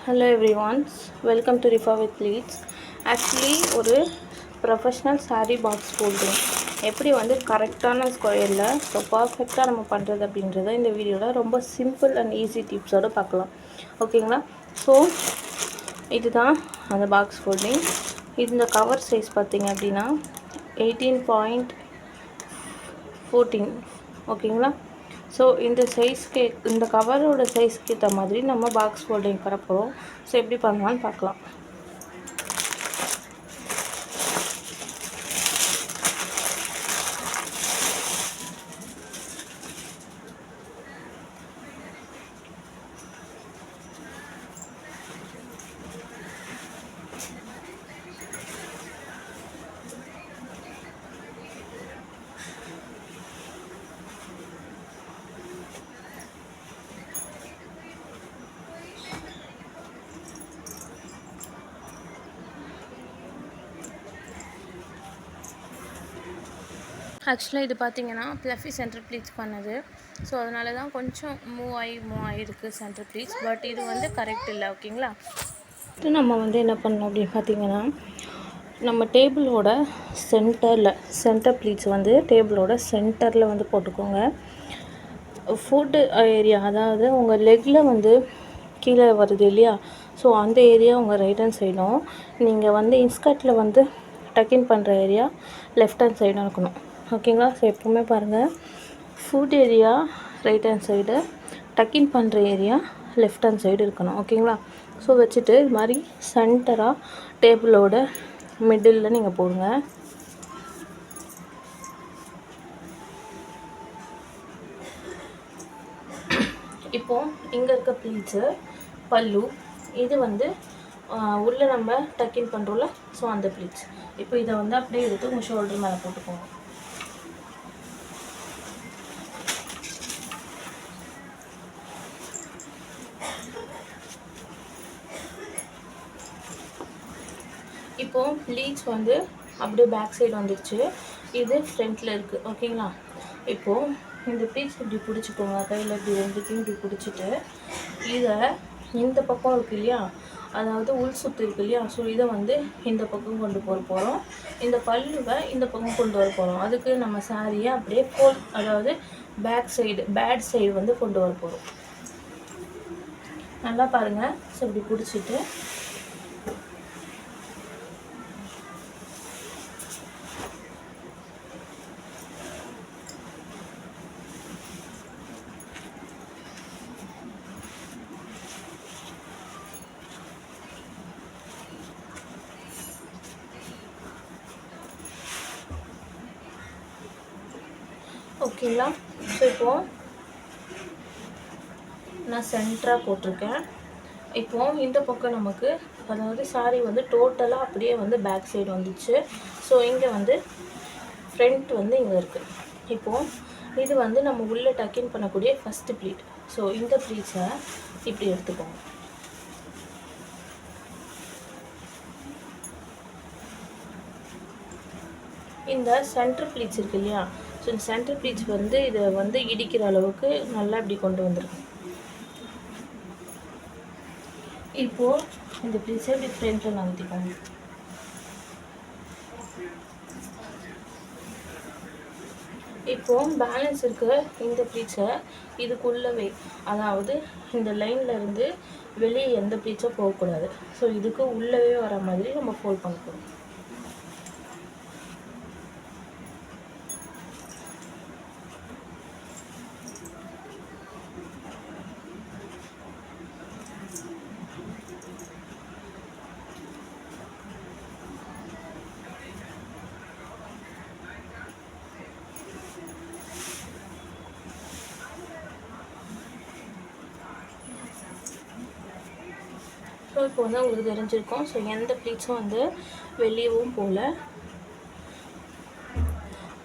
Hello everyone, welcome to Rifa with Leads. Actually ஒரு professional saree box போடுறோம். எப்படி வந்து கரெக்டான ஸ்கொயரில் ஸோ பர்ஃபெக்டாக நம்ம பண்ணுறது அப்படின்றத இந்த வீடியோவில் ரொம்ப சிம்பிள் அண்ட் ஈஸி டிப்ஸோடு பார்க்கலாம். ஓகேங்களா? ஸோ இதுதான் அந்த பாக்ஸ் ஃபோல்டிங். இந்த கவர் சைஸ் பார்த்திங்க அப்படின்னா 18.14. ஓகேங்களா? ஸோ இந்த சைஸ்க்கு இந்த கவரோட சைஸ்க்கு ஏற்ற மாதிரி நம்ம பாக்ஸ் ஃபோல்டிங் பண்ண போகிறோம். ஸோ எப்படி பண்ணலான்னு பார்க்கலாம். ஆக்சுவலாக இது பார்த்திங்கன்னா ப்ளஃபி சென்டர் ப்ளீட்ஸ் பண்ணது. ஸோ அதனால தான் கொஞ்சம் மூவ் ஆகிருக்கு சென்டர் ப்ளீட்ஸ். பட் இது வந்து கரெக்ட் இல்லை. ஓகேங்களா? நம்ம வந்து என்ன பண்ணணும் அப்படின்னு பார்த்திங்கன்னா, நம்ம டேபிளோட சென்டர் ப்ளீட்ஸ் வந்து டேபிளோட சென்டரில் வந்து போட்டுக்கோங்க. ஃபுட் ஏரியா, அதாவது உங்கள் லெக்கில் வந்து கீழே வருது இல்லையா, ஸோ அந்த ஏரியா உங்கள் ரைட் ஹேண்ட் சைடும், நீங்கள் வந்து இன்ஸ்கர்ட்டில் வந்து டக்கின் பண்ணுற ஏரியா லெஃப்ட் ஹேண்ட் சைடும் இருக்கணும். ஓகேங்களா? ஸோ எப்போவுமே பாருங்கள், food area right hand side, tuck in பண்ணுற ஏரியா லெஃப்ட் ஹேண்ட் சைடு இருக்கணும். ஓகேங்களா? ஸோ வச்சுட்டு இது மாதிரி சென்டராக டேபிளோட மிடில் நீங்கள் போடுங்க. இப்போது இங்கே இருக்க ப்ளீட்ஸு பல்லு, இது வந்து உள்ளே நம்ம டக்கின் பண்ணுறோம்ல, ஸோ அந்த ப்ளீட்ஸ். இப்போ இதை வந்து அப்படியே எடுத்து உங்கள் ஷோல்டர் மேலே போட்டுக்கோங்க. இப்போது ப்ளீட்ஸ் வந்து அப்படியே பேக் சைடு வந்துடுச்சு, இது ஃப்ரண்ட்டில் இருக்குது. ஓகேங்களா? இப்போது இந்த ப்ளீட்ஸ் இப்படி பிடிச்சிக்கோங்க, கையில் இப்படி ரெண்டுத்தையும் இப்படி பிடிச்சிட்டு இதை இந்த பக்கம் இருக்குது இல்லையா, அதாவது உள் சுற்று இருக்குது இல்லையா, ஸோ இதை வந்து இந்த பக்கம் கொண்டு போகிறோம். இந்த பல்லுவை இந்த பக்கம் கொண்டு வர போகிறோம். அதுக்கு நம்ம சாரியை அப்படியே அதாவது பேட் சைடு வந்து கொண்டு வர போகிறோம். நல்லா பாருங்கள். ஸோ இப்படி பிடிச்சிட்டு ஓகேங்களா? ஸோ இப்போது நான் சென்டராக போட்டிருக்கேன். இப்போது இந்த பக்கம் நமக்கு, அதாவது சாரி வந்து டோட்டலாக அப்படியே வந்து பேக் சைடு வந்துச்சு. ஸோ இங்கே வந்து ஃப்ரண்ட் வந்து இங்கே இருக்குது. இப்போது இது வந்து நம்ம உள்ளே டக்கின் பண்ணக்கூடிய ஃபஸ்ட்டு ப்ளீட். ஸோ இந்த ப்ளீட்ஸை இப்படி எடுத்துக்கோங்க. இந்த சென்டர் ப்ளீட்ஸ் இருக்கு இல்லையா, ஸோ இந்த சென்டர் ப்ளீட்ஸ் வந்து இதை வந்து இடிக்கிற அளவுக்கு நல்லா இப்படி கொண்டு வந்துருக்கு. இப்போது இந்த ப்ளீட்ஸை இப்படி ஃப்ரண்ட்டில் நகர்த்திக்கோங்க. இப்போது பேலன்ஸ் இருக்க இந்த ப்ளீட்ஸை இதுக்குள்ளவே, அதாவது இந்த லைனில் இருந்து வெளியே எந்த ப்ளீட்ஸும் போகக்கூடாது. ஸோ இதுக்கு உள்ளவே வர மாதிரி நம்ம ஃபோல்ட் பண்ண போகிறோம். ஸோ இப்போ வந்து உங்களுக்கு தெரிஞ்சிருக்கும். ஸோ எந்த ப்ளீட்ஸும் வந்து வெளியவும் போகல,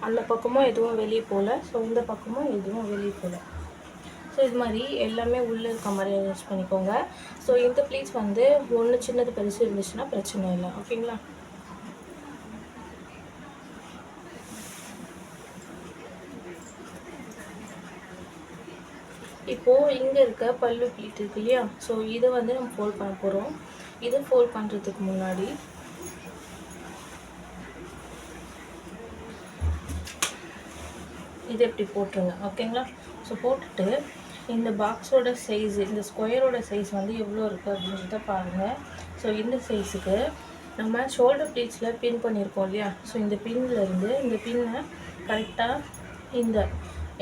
அந்த பக்கமும் எதுவும் வெளியே போகல, ஸோ இந்த பக்கமும் எதுவும் வெளியே போகல. ஸோ இது மாதிரி எல்லாமே உள்ளே இருக்க மாதிரி அரேஞ்ச் பண்ணிக்கோங்க. ஸோ இந்த ப்ளீட்ஸ் வந்து ஒன்று சின்னது பெருசு இருந்துச்சுன்னா பிரச்சனை இல்லை. ஓகேங்களா? இப்போது இங்கே இருக்க பல்லு ப்ளீட் இருக்கு இல்லையா, ஸோ இதை வந்து நம்ம ஃபோல்ட் பண்ண போகிறோம். இதை ஃபோல்ட் பண்ணுறதுக்கு முன்னாடி இது எப்படி போட்டுருங்க, ஓகேங்களா? ஸோ போட்டுட்டு இந்த பாக்ஸோட சைஸ், இந்த ஸ்கொயரோட சைஸ் வந்து எவ்வளோ இருக்குது அப்படின்றத பாருங்கள். ஸோ இந்த சைஸுக்கு நம்ம ஷோல்டர் ப்ளீட்ஸில் பின் பண்ணியிருக்கோம் இல்லையா, ஸோ இந்த பின்னிலேருந்து இந்த பின்னை கரெக்டாக இந்த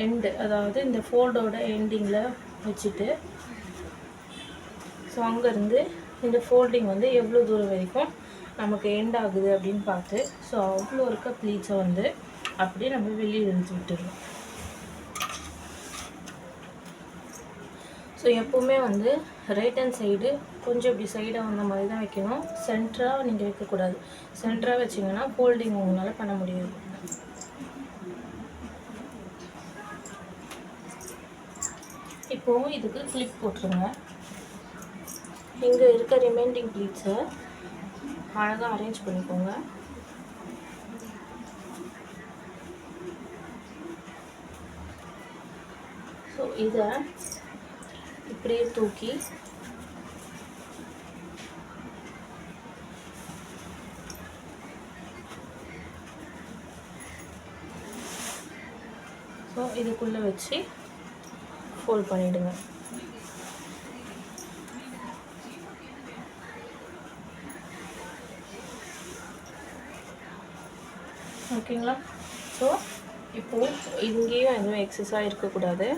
எண்டு, அதாவது இந்த ஃபோல்டோட எண்டிங்கில் வச்சுட்டு, ஸோ அங்கேருந்து இந்த ஃபோல்டிங் வந்து எவ்வளோ தூரம் வரைக்கும் நமக்கு எண்ட் ஆகுது அப்படின்னு பார்த்து, ஸோ அவ்வளோ இருக்க ப்ளீட்ஸை வந்து அப்படியே நம்ம வெளியே இழுத்து விட்டுருவோம். ஸோ எப்போவுமே வந்து ரைட் ஹேண்ட் சைடு கொஞ்சம் இப்படி சைடாக வந்த மாதிரி தான் வைக்கணும். சென்டராக நீங்கள் வைக்கக்கூடாது. சென்டராக வச்சிங்கன்னா ஃபோல்டிங் உங்களால் பண்ண முடியாது. இப்போது இதுக்கு கிளிப் போட்டுருங்க. இங்கே இருக்க ரிமைனிங் ப்ளீட்ஸை அழகாக அரேஞ்ச் பண்ணிக்கோங்க. ஸோ இதை இப்படியே தூக்கி ஸோ இதுக்குள்ளே வச்சு ஃபோல்ட் பண்ணிவிடுங்க. ஓகேங்களா? ஸோ இப்போது இங்கேயும் எதுவும் எக்ஸஸாக இருக்கக்கூடாது.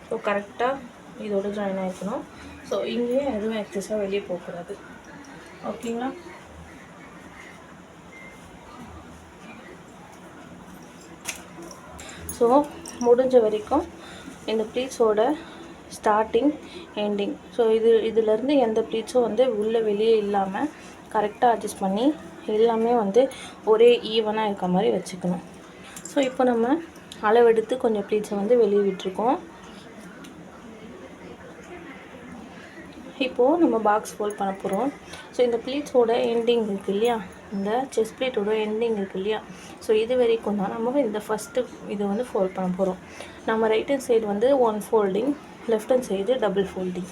ஸோ கரெக்டாக இதோட ஜாயின் ஆகிக்கணும். ஸோ இங்கேயும் எதுவும் எக்ஸஸாக வெளியே போகக்கூடாது. ஓகேங்களா? ஸோ முடிஞ்ச வரைக்கும் இந்த ப்ளீட்ஸோட ஸ்டார்டிங் எண்டிங், ஸோ இதிலேருந்து எந்த ப்ளீட்ஸும் வந்து உள்ளே வெளியே இல்லாமல் கரெக்டாக அட்ஜஸ்ட் பண்ணி எல்லாமே வந்து ஒரே ஈவனாக இருக்க மாதிரி வச்சுக்கணும். ஸோ இப்போ நம்ம அளவெடுத்து கொஞ்சம் ப்ளீட்ஸை வந்து வெளியே விட்டுருக்கோம். இப்போது நம்ம பாக்ஸ் ஃபோல்ட் பண்ண போகிறோம். ஸோ இந்த ப்ளீட்ஸோட எண்டிங் இருக்குது இல்லையா, இந்த செஸ்ட் ப்ளீட்டோட எண்டிங் இருக்குது இல்லையா, ஸோ இது வரைக்கும் தான் நம்ம இந்த ஃபஸ்ட்டு இதை வந்து ஃபோல்ட் பண்ண போகிறோம். நம்ம ரைட் ஹேண்ட் சைடு வந்து 1 folding, left hand side double folding.